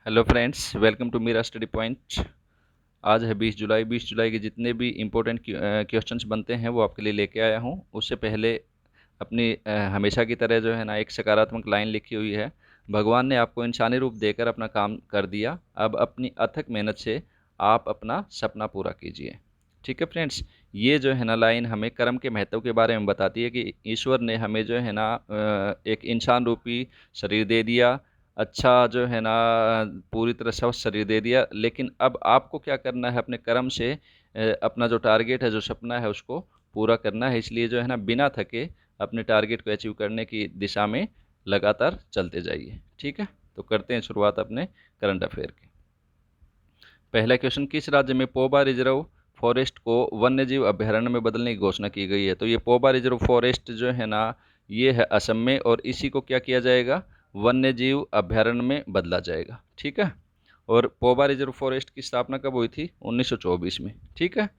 Hello friends, welcome to मेरा study point. आज है 20 जुलाई। 20 जुलाई के जितने भी इम्पोर्टेंट क्वेश्चंस बनते हैं वो आपके लिए लेके आया हूँ। उससे पहले अपनी हमेशा की तरह जो है ना, एक सकारात्मक लाइन लिखी हुई है। भगवान ने आपको इंसानी रूप देकर अपना काम कर दिया, अब अपनी अथक मेहनत से आप अपना सपना पूरा कीजिए। ठीक है फ्रेंड्स, ये जो है ना लाइन हमें कर्म के महत्व के बारे में बताती है कि ईश्वर ने हमें जो है ना एक इंसान रूपी शरीर दे दिया, अच्छा जो है ना पूरी तरह स्वस्थ शरीर दे दिया। लेकिन अब आपको क्या करना है, अपने कर्म से अपना जो टारगेट है, जो सपना है, उसको पूरा करना है। इसलिए जो है ना बिना थके अपने टारगेट को अचीव करने की दिशा में लगातार चलते जाइए। ठीक है, तो करते हैं शुरुआत अपने करंट अफेयर की। पहला क्वेश्चन, किस राज्य में पोबा रिजर्व फॉरेस्ट को वन्यजीव अभ्यारण्य में बदलने की घोषणा की गई है? तो ये पोबा रिजर्व फॉरेस्ट जो है ना, ये है असम में, और इसी को क्या किया जाएगा, वन्यजीव अभ्यारण्य में बदला जाएगा। ठीक है, और पोबा रिजर्व फॉरेस्ट की स्थापना कब हुई थी? 1924 में। ठीक है,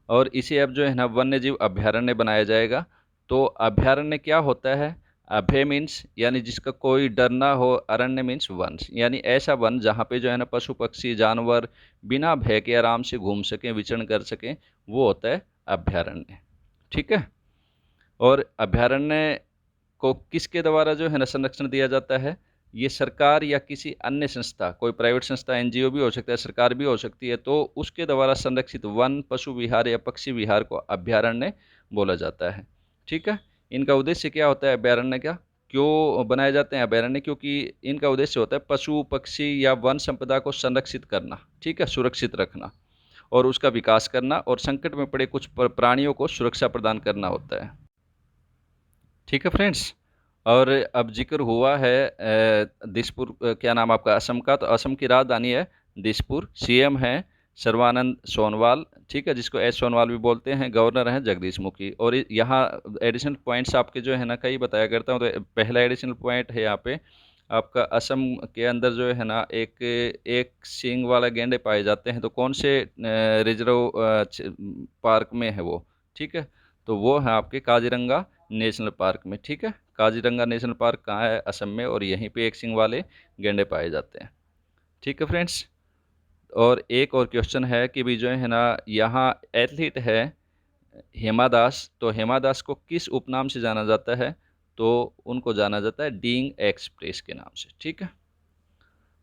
और इसे अब जो है ना वन्यजीव अभ्यारण्य बनाया जाएगा। तो अभ्यारण्य क्या होता है? अभय मीन्स यानी जिसका कोई डर ना हो, अरण्य मीन्स वन, यानी ऐसा वन जहाँ पे जो है ना पशु पक्षी जानवर बिना भय के आराम से घूम सकें, विचरण कर सकें, वो होता है अभ्यारण्य। ठीक है, और अभ्यारण्य को किसके द्वारा जो है ना संरक्षण दिया जाता है? ये सरकार या किसी अन्य संस्था, कोई प्राइवेट संस्था, एनजीओ भी हो सकता है, सरकार भी हो सकती है, तो उसके द्वारा संरक्षित वन, पशु विहार या पक्षी विहार को अभ्यारण्य बोला जाता है। ठीक है, इनका उद्देश्य क्या होता है? अभ्यारण्य का क्यों बनाए जाते हैं अभ्यारण्य? क्योंकि इनका उद्देश्य होता है पशु पक्षी या वन संपदा को संरक्षित करना, ठीक है, सुरक्षित रखना और उसका विकास करना, और संकट में पड़े कुछ प्राणियों को सुरक्षा प्रदान करना होता है। ठीक है फ्रेंड्स, और अब जिक्र हुआ है दिसपुर, क्या नाम आपका, असम का, तो असम की राजधानी है दिसपुर। सीएम है सर्बानंद सोनोवाल, ठीक है, जिसको एस सोनोवाल भी बोलते हैं। गवर्नर हैं जगदीश मुखी। और यहाँ एडिशनल पॉइंट्स आपके जो है ना कई बताया करता हूँ। तो पहला एडिशनल पॉइंट है यहाँ पे आपका, असम के अंदर जो है ना एक एक सींग वाला गैंडे पाए जाते हैं। तो कौन से रिजर्व पार्क में है वो? ठीक है, तो वो है आपके काजीरंगा नेशनल पार्क में। ठीक है, काजीरंगा नेशनल पार्क कहाँ है? असम में, और यहीं पे एक सींग वाले गैंडे पाए जाते हैं। ठीक है फ्रेंड्स, और एक और क्वेश्चन है कि भी जो है ना यहाँ एथलीट है हेमा दास, तो हेमा दास को किस उपनाम से जाना जाता है? तो उनको जाना जाता है डीइंग एक्सप्रेस के नाम से। ठीक है,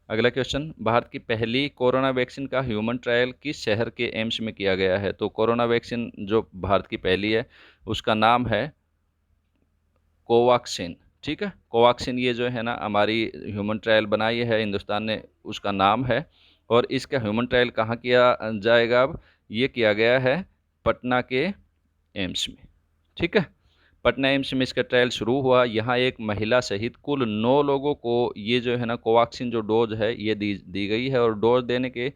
अगला क्वेश्चन, भारत की पहली कोरोना वैक्सीन का ह्यूमन ट्रायल किस शहर के एम्स में किया गया है? तो कोरोना वैक्सीन जो भारत की पहली है उसका नाम है कोवाक्सिन। ठीक है, कोवाक्सिन ये जो है ना हमारी ह्यूमन ट्रायल बनाई है हिंदुस्तान ने, उसका नाम है। और इसका ह्यूमन ट्रायल कहाँ किया जाएगा? अब ये किया गया है पटना के एम्स में। ठीक है, पटना एम्स में इसका ट्रायल शुरू हुआ। यहाँ एक महिला सहित कुल 9 लोगों को ये जो है ना कोवाक्सिन जो डोज है ये दी गई है, और डोज देने के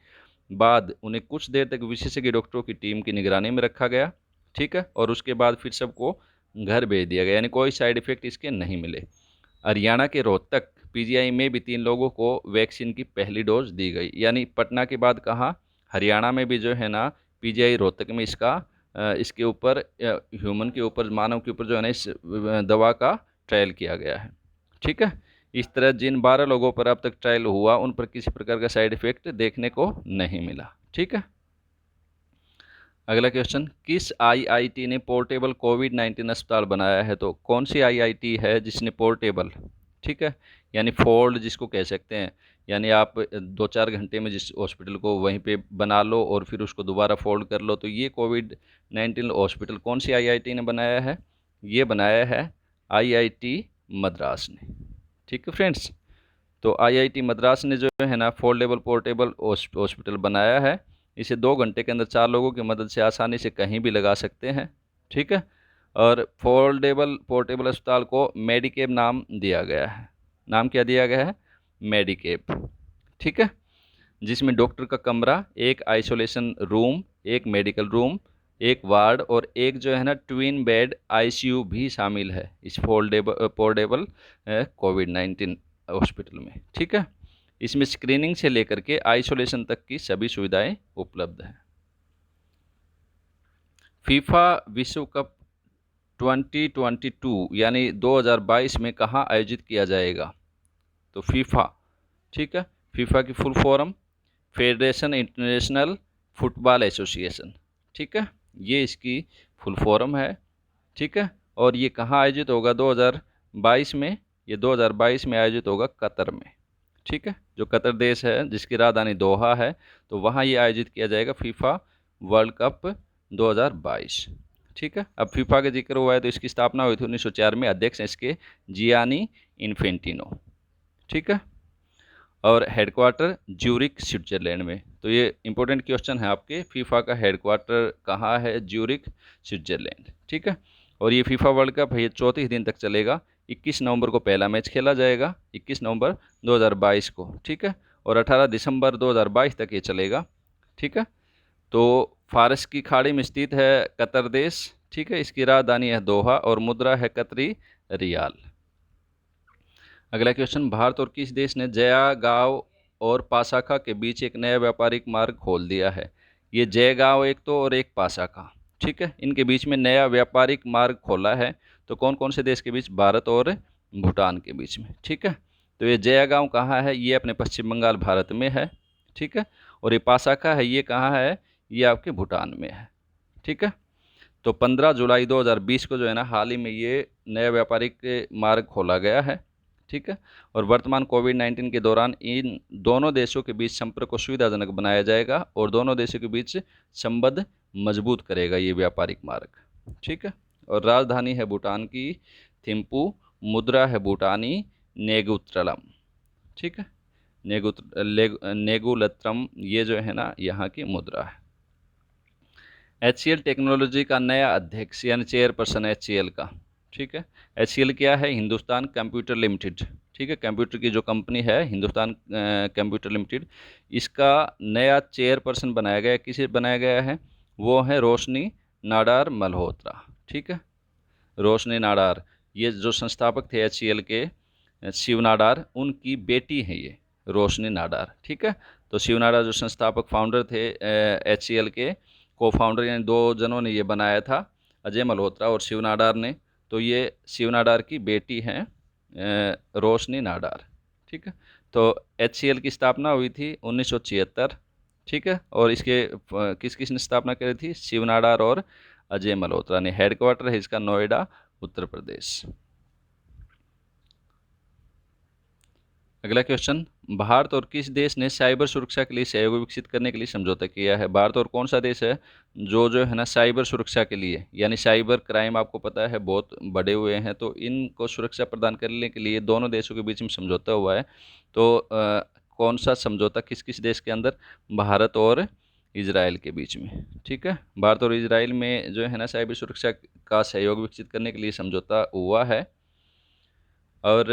बाद उन्हें कुछ देर तक विशेषज्ञ डॉक्टरों की टीम की निगरानी में रखा गया। ठीक है, और उसके बाद फिर सबको घर भेज दिया गया, यानी कोई साइड इफ़ेक्ट इसके नहीं मिले। हरियाणा के रोहतक पीजीआई में भी 3 लोगों को वैक्सीन की पहली डोज दी गई। यानी पटना के बाद कहाँ, हरियाणा में भी जो है ना पीजीआई रोहतक में इसके ऊपर ह्यूमन के ऊपर, मानव के ऊपर जो है ना इस दवा का ट्रायल किया गया है। ठीक है, इस तरह जिन 12 लोगों पर अब तक ट्रायल हुआ उन पर किसी प्रकार का साइड इफेक्ट देखने को नहीं मिला। ठीक है, अगला क्वेश्चन, किस आईआईटी ने पोर्टेबल कोविड-19 अस्पताल बनाया है? तो कौन सी आईआईटी है जिसने पोर्टेबल, ठीक है, यानी फोल्ड जिसको कह सकते हैं, यानी आप 2-4 घंटे में जिस हॉस्पिटल को वहीं पे बना लो और फिर उसको दोबारा फोल्ड कर लो, तो ये कोविड-19 हॉस्पिटल कौन सी आईआईटी ने बनाया है? ये बनाया है आईआईटी मद्रास ने। ठीक है फ्रेंड्स, तो आईआईटी मद्रास ने जो है ना फोल्डेबल पोर्टेबल हॉस्पिटल बनाया है। इसे 2 घंटे के अंदर 4 लोगों की मदद से आसानी से कहीं भी लगा सकते हैं। ठीक है, और फोल्डेबल पोर्टेबल अस्पताल को मेडिकेब नाम दिया गया है। नाम क्या दिया गया है? मेडिकेब। ठीक है, जिसमें डॉक्टर का कमरा, एक आइसोलेशन रूम, एक मेडिकल रूम, एक वार्ड और एक जो है ना ट्विन बेड आईसीयू भी शामिल है इस पोर्टेबल कोविड-19 हॉस्पिटल में। ठीक है, इसमें स्क्रीनिंग से लेकर के आइसोलेशन तक की सभी सुविधाएं उपलब्ध हैं। फीफा विश्व कप 2022 यानी 2022 में कहाँ आयोजित किया जाएगा? तो फीफा, ठीक है, फीफा की full form federation international football association, ठीक है, ये इसकी फुल फॉर्म है, ठीक है। और ये कहाँ आयोजित होगा 2022 में, ये 2022 में आयोजित होगा कतर में, ठीक है, जो कतर देश है जिसकी राजधानी दोहा है, तो वहाँ ये आयोजित किया जाएगा फीफा वर्ल्ड कप 2022, ठीक है। अब फीफा का जिक्र हुआ है तो इसकी स्थापना हुई थी 1904 में, अध्यक्ष हैं इसके जियानी इन्फेंटिनो, ठीक है, और हेडक्वार्टर ज्यूरिक स्विट्जरलैंड में। तो ये इंपॉर्टेंट क्वेश्चन है आपके, फीफा का हेडक्वार्टर कहाँ है, ज्यूरिक स्विट्जरलैंड, ठीक है। और ये फीफा वर्ल्ड कप है, ये 34 दिन तक चलेगा। 21 नवंबर को पहला मैच खेला जाएगा, 21 नवंबर 2022 को, ठीक है, और 18 दिसंबर 2022 तक ये चलेगा, ठीक है। तो फारस की खाड़ी में स्थित है कतर देश, ठीक है, इसकी राजधानी है दोहा और मुद्रा है कतरी रियाल। अगला क्वेश्चन, भारत और किस देश ने जयागांव और पासाका के बीच एक नया व्यापारिक मार्ग खोल दिया है? ये जयगांव एक तो और एक पासाका, ठीक है, इनके बीच में नया व्यापारिक मार्ग खोला है। तो कौन कौन से देश के बीच? भारत और भूटान के बीच में, ठीक है। तो ये जयागांव कहाँ है? ये अपने पश्चिम बंगाल भारत में है, ठीक है। और ये पासाका है, ये कहाँ है? ये आपके भूटान में है, ठीक है। तो 15 जुलाई 2020 को जो है ना, हाल ही में ये नया व्यापारिक मार्ग खोला गया है, ठीक है। और वर्तमान कोविड-19 के दौरान इन दोनों देशों के बीच संपर्क को सुविधाजनक बनाया जाएगा और दोनों देशों के बीच संबंध मजबूत करेगा ये व्यापारिक मार्ग, ठीक है। और राजधानी है भूटान की थिम्पू, मुद्रा है भूटानी नेगुत्रलम, ठीक है, नेगुलत्रम, ये जो है ना यहाँ की मुद्रा है। HCL टेक्नोलॉजी का नया अध्यक्ष यानी चेयरपर्सन HCL का, ठीक है। HCL क्या है? हिंदुस्तान कंप्यूटर लिमिटेड, ठीक है, कंप्यूटर की जो कंपनी है हिंदुस्तान कंप्यूटर लिमिटेड, इसका नया चेयरपर्सन बनाया गया। किसे बनाया गया है? वो है रोशनी नाडार मल्होत्रा, ठीक है, रोशनी नाडार। ये जो संस्थापक थे HCL के, शिव नाडार, उनकी बेटी है ये रोशनी नाडार, ठीक है। तो शिव नाडार जो संस्थापक फाउंडर थे HCL के, को फाउंडर, यानी दो जनों ने ये बनाया था, अजय मल्होत्रा और शिव नाडार ने। तो ये शिव नाडार की बेटी हैं रोशनी नाडार, ठीक है। तो HCL की स्थापना हुई थी 1976, ठीक है, और इसके किस किस ने स्थापना करी थी? शिव नाडार और अजय मल्होत्रा ने। हेडक्वार्टर है इसका नोएडा, उत्तर प्रदेश। अगला क्वेश्चन, भारत और किस देश ने साइबर सुरक्षा के लिए सहयोग विकसित करने के लिए समझौता किया है? भारत और कौन सा देश है जो है ना साइबर सुरक्षा के लिए, यानी साइबर क्राइम आपको पता है बहुत बढ़े हुए हैं, तो इनको सुरक्षा प्रदान करने के लिए दोनों देशों के बीच में समझौता हुआ है। तो कौन सा समझौता किस किस देश के अंदर? भारत और इजराइल के बीच में, ठीक है। भारत और इजराइल में जो है ना साइबर सुरक्षा का सहयोग विकसित करने के लिए समझौता हुआ है। और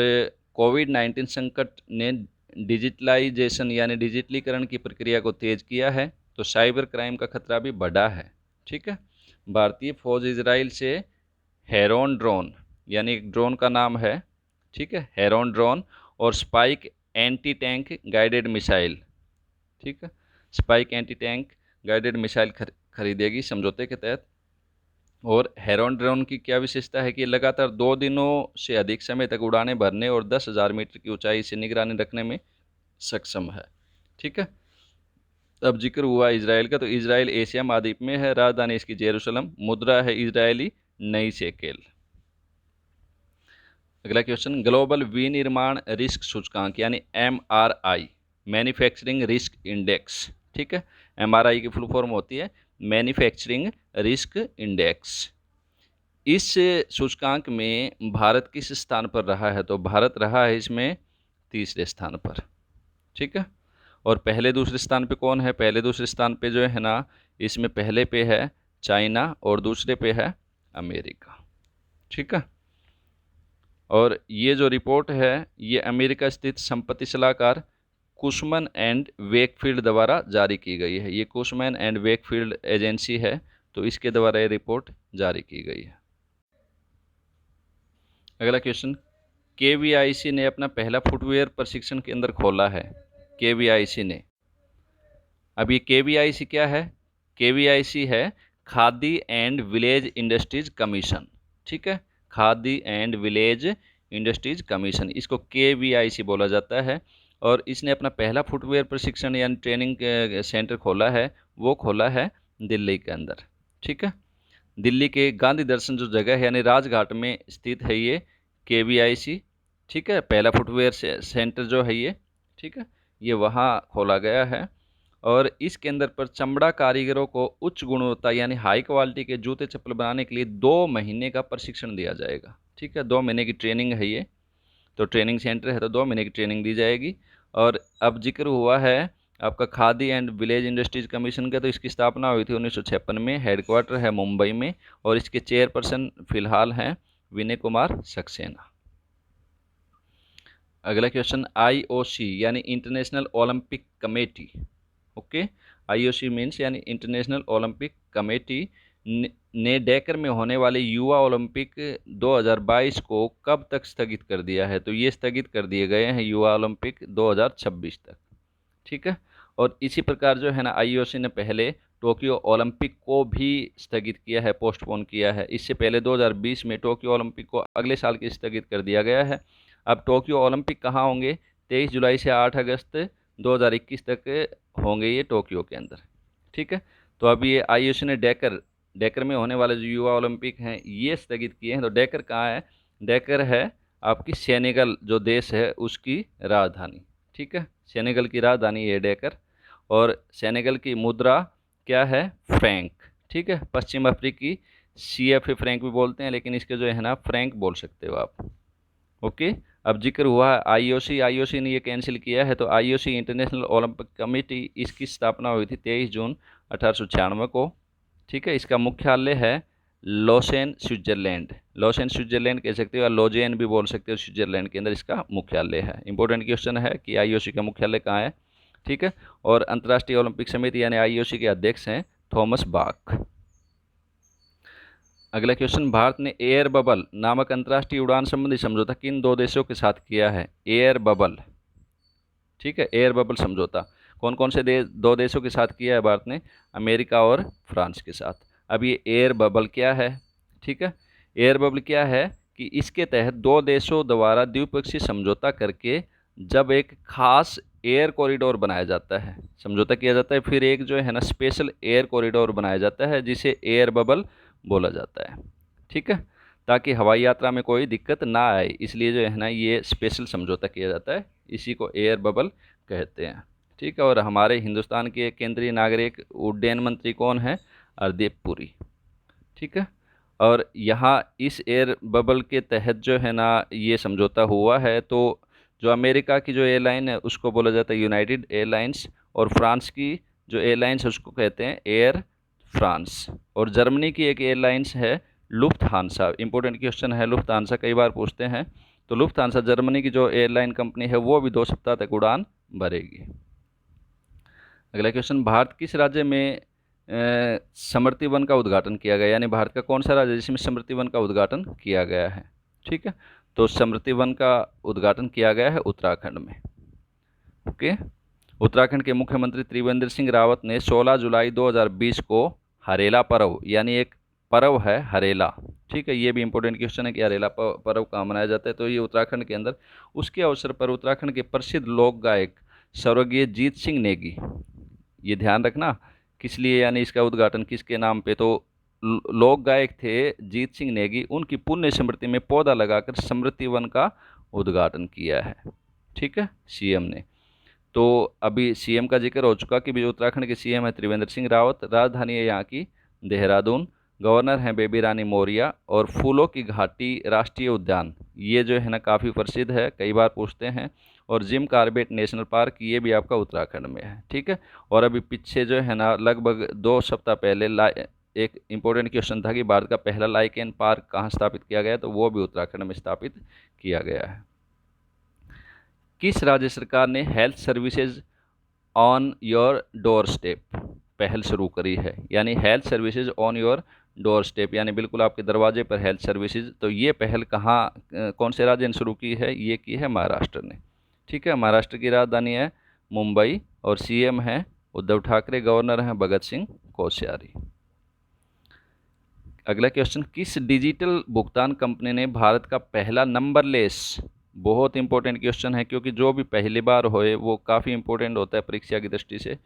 कोविड-19 संकट ने डिजिटलाइजेशन यानी डिजिटलीकरण की प्रक्रिया को तेज़ किया है, तो साइबर क्राइम का खतरा भी बढ़ा है, ठीक है। भारतीय फौज इजराइल से हेरोन ड्रोन, यानी एक ड्रोन का नाम है, ठीक है, हेरोन ड्रोन, और spike anti tank guided missile, ठीक है, spike anti tank guided missile खरीदेगी समझौते के तहत। और हेरोन ड्रोन की क्या विशेषता है कि लगातार 2 दिनों से अधिक समय तक उड़ानें भरने और 10,000 मीटर की ऊंचाई से निगरानी रखने में सक्षम है, ठीक है। अब जिक्र हुआ इजराइल का, तो इजराइल एशिया महाद्वीप में है, राजधानी इसकी जेरूसलम, मुद्रा है इजरायली नई शेकेल। अगला क्वेश्चन, ग्लोबल विनिर्माण रिस्क सूचकांक यानी MRI, मैन्युफैक्चरिंग रिस्क इंडेक्स, ठीक है, MRI की फुल फॉर्म होती है मैन्युफैक्चरिंग रिस्क इंडेक्स। इस सूचकांक में भारत किस स्थान पर रहा है? तो भारत रहा है इसमें तीसरे स्थान पर, ठीक है। और पहले दूसरे स्थान पे कौन है? पहले दूसरे स्थान पे जो है ना, इसमें पहले पे है चाइना और दूसरे पे है अमेरिका, ठीक है। और ये जो रिपोर्ट है ये अमेरिका स्थित संपत्ति सलाहकार कुशमन एंड वेकफील्ड द्वारा जारी की गई है। ये कुशमन एंड वेकफील्ड एजेंसी है, तो इसके द्वारा ये रिपोर्ट जारी की गई है। अगला क्वेश्चन, KVIC ने अपना पहला फुटवेयर प्रशिक्षण केंद्र खोला है। KVIC ने, अब ये KVIC क्या है? KVIC है khadi and village industries commission, ठीक है, khadi and village industries commission, इसको KVIC बोला जाता है। और इसने अपना पहला फुटवेयर प्रशिक्षण यानी ट्रेनिंग सेंटर खोला है, वो खोला है दिल्ली के अंदर। ठीक है, दिल्ली के गांधी दर्शन जो जगह है यानी राजघाट में स्थित है ये KVIC। ठीक है, पहला फुटवेयर सेंटर जो है ये, ठीक है, ये वहाँ खोला गया है। और इसके अंदर पर चमड़ा कारीगरों को उच्च गुणवत्ता यानी हाई क्वालिटी के जूते चप्पल बनाने के लिए 2 महीने का प्रशिक्षण दिया जाएगा। ठीक है, 2 महीने की ट्रेनिंग है ये, तो ट्रेनिंग सेंटर है तो 2 महीने की ट्रेनिंग दी जाएगी। और अब जिक्र हुआ है आपका khadi and village industries commission का, तो इसकी स्थापना हुई थी 1956 में, हेडक्वार्टर है मुंबई में, और इसके चेयरपर्सन फिलहाल हैं विनय कुमार सक्सेना। अगला क्वेश्चन, IOC यानी international Olympic committee. Okay, IOC means यानी इंटरनेशनल ओलंपिक कमेटी ने डेकर में होने वाले युवा ओलंपिक 2022 को कब तक स्थगित कर दिया है? तो ये स्थगित कर दिए गए हैं युवा ओलंपिक 2026 तक। ठीक है, और इसी प्रकार जो है ना IOC ने पहले टोक्यो ओलंपिक को भी स्थगित किया है, पोस्टपोन किया है। इससे पहले 2020 में टोक्यो ओलंपिक को अगले साल के स्थगित कर दिया गया है। अब टोक्यो ओलंपिक कहाँ होंगे? 23 जुलाई से 8 अगस्त 2021 तक होंगे ये टोक्यो के अंदर। ठीक है, तो अभी ये IOC ने डेकर में होने वाले जो युवा ओलंपिक हैं ये स्थगित किए हैं। तो डेकर कहाँ है? डेकर है आपकी सेनेगल जो देश है उसकी राजधानी। ठीक है, सेनेगल की राजधानी है डेकर, और सेनेगल की मुद्रा क्या है? फ्रैंक। ठीक है, पश्चिम अफ्रीकी CFA फ्रैंक भी बोलते हैं, लेकिन इसके जो है ना फ्रैंक बोल सकते हो आप। ओके, अब जिक्र हुआ IOC ने ये कैंसिल किया है। तो IOC इंटरनेशनल ओलंपिक कमेटी, इसकी स्थापना हुई थी 23 जून 1896 को। ठीक है, इसका मुख्यालय है लोसेन स्विट्जरलैंड। लोसेन स्विट्जरलैंड कह सकते हो या लोजेन भी बोल सकते हो, स्विट्जरलैंड के अंदर इसका मुख्यालय है। इंपॉर्टेंट क्वेश्चन है कि IOC का मुख्यालय कहाँ है। ठीक है, और अंतर्राष्ट्रीय ओलंपिक समिति यानी IOC के अध्यक्ष हैं थॉमस बाक। अगला क्वेश्चन, भारत ने एयर बबल नामक अंतर्राष्ट्रीय उड़ान संबंधी समझौता किन 2 देशों के साथ किया है? Air bubble. ठीक है, एयर बबल समझौता कौन कौन से 2 देशों के साथ किया है भारत ने? अमेरिका और फ्रांस के साथ। अब ये एयर बबल क्या है? ठीक है, एयर बबल क्या है कि इसके तहत 2 देशों द्वारा द्विपक्षीय समझौता करके जब एक खास एयर कॉरिडोर बनाया जाता है, समझौता किया जाता है, फिर एक जो है ना स्पेशल एयर कॉरिडोर बनाया जाता है जिसे एयर बबल बोला जाता है। ठीक है, ताकि हवाई यात्रा में कोई दिक्कत ना आए, इसलिए जो है ना ये स्पेशल समझौता किया जाता है, इसी को एयर बबल कहते हैं। ठीक है, और हमारे हिंदुस्तान के केंद्रीय नागरिक उड्डयन मंत्री कौन है? हरदीप पुरी। ठीक है, और यहाँ इस एयर बबल के तहत जो है ना ये समझौता हुआ है, तो जो अमेरिका की जो एयरलाइन है उसको बोला जाता है यूनाइटेड एयरलाइंस, और फ्रांस की जो एयरलाइंस है उसको कहते हैं एयर फ्रांस, और जर्मनी की एक एयरलाइंस है लुफ्थहांसा। इंपॉर्टेंट क्वेश्चन है, लुफ्थहांसा कई बार पूछते हैं। तो लुफ्थहांसा जर्मनी की जो एयरलाइन कंपनी है वो भी 2 सप्ताह तक उड़ान भरेगी। अगला क्वेश्चन, भारत किस राज्य में स्मृति वन का उद्घाटन किया गया? यानी भारत का कौन सा राज्य जिसमें स्मृति वन का उद्घाटन किया गया है? ठीक है, तो स्मृति वन का उद्घाटन किया गया है उत्तराखंड में। ओके, उत्तराखंड के मुख्यमंत्री त्रिवेंद्र सिंह रावत ने 16 जुलाई 2020 को हरेला पर्व, यानी एक पर्व है हरेला। ठीक है, ये भी इंपॉर्टेंट क्वेश्चन है कि हरेला पर्व कहाँ मनाया जाता है? तो ये उत्तराखंड के अंदर। उसके अवसर पर उत्तराखंड के प्रसिद्ध लोक गायक स्वर्गीय जीत सिंह नेगी, ये ध्यान रखना किस लिए, यानी इसका उद्घाटन किसके नाम पे? तो लोक गायक थे जीत सिंह नेगी, उनकी पुण्य स्मृति में पौधा लगाकर स्मृति वन का उद्घाटन किया है। ठीक है, CM ने। तो अभी CM का जिक्र हो चुका कि भी उत्तराखंड के CM है त्रिवेंद्र सिंह रावत, राजधानी है यहाँ की देहरादून, गवर्नर हैं बेबी रानी मौर्य, और फूलों की घाटी राष्ट्रीय उद्यान ये जो है ना काफ़ी प्रसिद्ध है, कई बार पूछते हैं, और जिम कार्बेट नेशनल पार्क ये भी आपका उत्तराखंड में है। ठीक है, और अभी पीछे जो है ना लगभग 2 सप्ताह पहले एक इम्पोर्टेंट क्वेश्चन था कि भारत का पहला लाइकेन पार्क कहाँ स्थापित किया गया? तो वो भी उत्तराखंड में स्थापित किया गया है। किस राज्य सरकार ने health services on your door step पहल शुरू करी है? यानी health services on your door step, यानी बिल्कुल आपके दरवाजे पर हेल्थ सर्विसेज। तो ये पहल कहाँ कौन से राज्य ने शुरू की है? ये की है महाराष्ट्र ने। ठीक है, महाराष्ट्र की राजधानी है मुंबई, और CM है उद्धव ठाकरे, गवर्नर हैं भगत सिंह कोश्यारी। अगला क्वेश्चन, किस डिजिटल भुगतान कंपनी ने भारत का पहला नंबरलेस बहुत इंपॉर्टेंट क्वेश्चन है, क्योंकि जो भी पहली बार होए वो काफ़ी इंपॉर्टेंट होता है परीक्षा की दृष्टि से।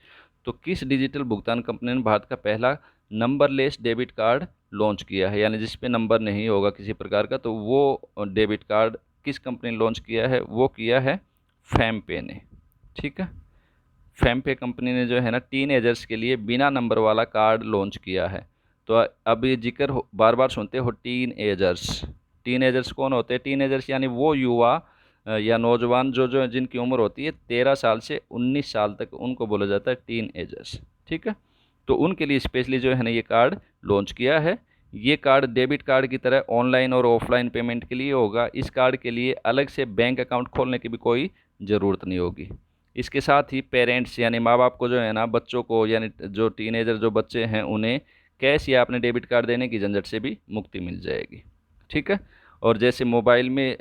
तो किस डिजिटल भुगतान कंपनी ने भारत का पहला नंबरलेस डेबिट कार्ड लॉन्च किया है, यानी जिस पे नंबर नहीं होगा किसी प्रकार का, तो वो डेबिट कार्ड किस कंपनी ने लॉन्च किया है? वो किया है फेमपे ने। ठीक है, फेमपे कंपनी ने जो है ना टीन एजर्स के लिए बिना नंबर वाला कार्ड लॉन्च किया है। तो अब ये जिक्र बार बार सुनते हो टीन एजर्स। टीन एजर्स कौन होते हैं? टीन एजर्स यानी वो युवा या नौजवान जो जिनकी उम्र होती है 13 साल से 19 साल तक, उनको बोला जाता है टीन एजर्स। ठीक है, तो उनके लिए स्पेशली जो है ना ये कार्ड लॉन्च किया है। ये कार्ड डेबिट कार्ड की तरह ऑनलाइन और ऑफलाइन पेमेंट के लिए होगा। इस कार्ड के लिए अलग से बैंक अकाउंट खोलने की भी कोई ज़रूरत नहीं होगी। इसके साथ ही पेरेंट्स यानी माँ बाप को जो है ना बच्चों को, यानी जो टीनेजर जो बच्चे हैं, उन्हें कैश या अपने डेबिट कार्ड देने की झंझट से भी मुक्ति मिल जाएगी। ठीक है, और जैसे मोबाइल में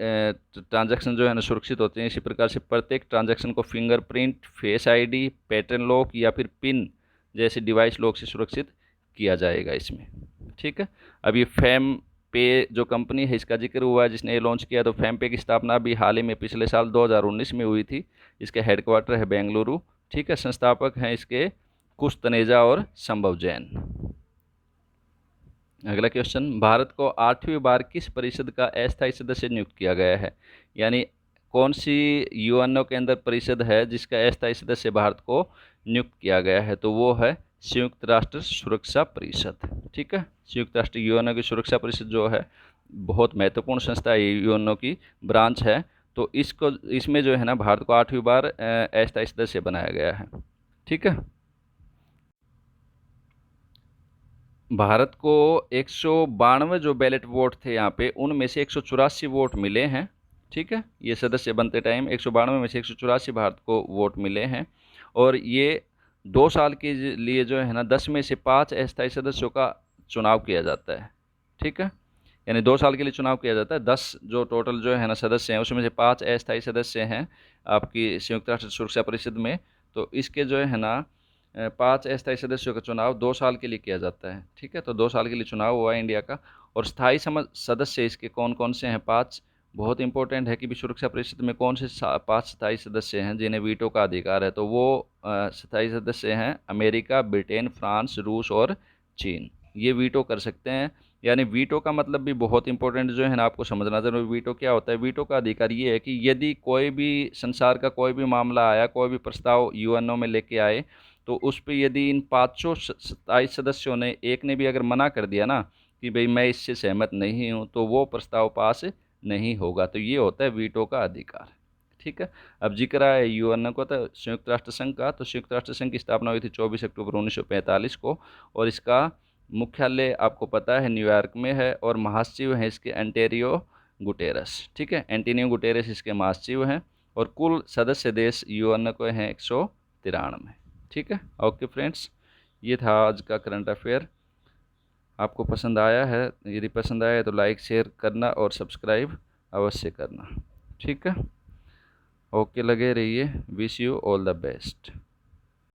ट्रांजैक्शन जो है ना सुरक्षित होते हैं, इसी प्रकार से प्रत्येक ट्रांजैक्शन को fingerprint, face ID, pattern lock या फिर पिन जैसे डिवाइस लॉक से सुरक्षित किया जाएगा इसमें। ठीक है, अब ये फेम पे जो कंपनी है इसका जिक्र हुआ है जिसने ये लॉन्च किया, तो फेम पे की स्थापना अभी हाल ही में पिछले साल 2019 में हुई थी। इसका हेडक्वार्टर है बेंगलुरु। ठीक है, संस्थापक हैं इसके कुश तनेजा और संभव जैन। अगला क्वेश्चन, भारत को 8वीं बार किस परिषद का अस्थायी सदस्य नियुक्त किया गया है? यानी कौन सी यूएनओ के अंदर परिषद है जिसका अस्थायी सदस्य भारत को नियुक्त किया गया है? तो वो है संयुक्त राष्ट्र सुरक्षा परिषद। ठीक है, संयुक्त राष्ट्र यूएनओ की सुरक्षा परिषद जो है बहुत महत्वपूर्ण संस्था है, यूएनओ की ब्रांच है। तो इसमें जो है ना भारत को 8वीं बार अस्थायी सदस्य बनाया गया है। ठीक है, भारत को 192 जो बैलेट वोट थे यहाँ पे, उनमें से 184 वोट मिले हैं। ठीक है, ये सदस्य बनते टाइम 192 में से 184 भारत को वोट मिले हैं। और ये 2 साल के लिए जो है ना 10 में से 5 अस्थायी सदस्यों का चुनाव किया जाता है। ठीक है, यानी 2 साल के लिए चुनाव किया जाता है। 10 जो टोटल जो है ना सदस्य हैं उसमें से 5 अस्थायी सदस्य हैं आपकी संयुक्त राष्ट्र सुरक्षा परिषद में। तो इसके जो है ना 5 अस्थायी सदस्यों का चुनाव 2 साल के लिए किया जाता है। ठीक है, तो 2 साल के लिए चुनाव हुआ है इंडिया का। और स्थायी सदस्य इसके कौन कौन से हैं? 5। बहुत इंपॉर्टेंट है कि भी सुरक्षा परिषद में कौन से 5 स्थायी सदस्य हैं जिन्हें वीटो का अधिकार है? तो वो स्थायी सदस्य हैं अमेरिका, ब्रिटेन, फ्रांस, रूस और चीन। ये वीटो कर सकते हैं। यानी वीटो का मतलब भी बहुत इंपॉर्टेंट जो है ना आपको समझना जरूरी। वीटो क्या होता है? वीटो का अधिकार ये है कि यदि कोई भी संसार का कोई भी मामला आया, कोई भी प्रस्ताव यूएनओ में लेके आए, तो उस पर यदि इन 527 सदस्यों ने एक ने भी अगर मना कर दिया ना कि भाई मैं इससे सहमत नहीं हूँ, तो वो प्रस्ताव पास नहीं होगा। तो ये होता है वीटो का अधिकार। ठीक है, अब जिक्र है यूएनओ को, तो संयुक्त राष्ट्र संघ का। तो संयुक्त राष्ट्र संघ की स्थापना हुई थी 24 अक्टूबर 1945 को। और इसका मुख्यालय आपको पता है न्यूयॉर्क में है। और महासचिव हैं इसके एंटोनियो गुटेरस। ठीक है, एंटोनियो गुटेरस इसके महासचिव हैं। और कुल सदस्य देश यूएनओ को हैं 193। ठीक है, ओके फ्रेंड्स, ये था आज का करंट अफेयर। आपको पसंद आया है? यदि पसंद आया है तो लाइक शेयर करना और सब्सक्राइब अवश्य करना। ठीक है, ओके, लगे रहिए। Wish you all the best.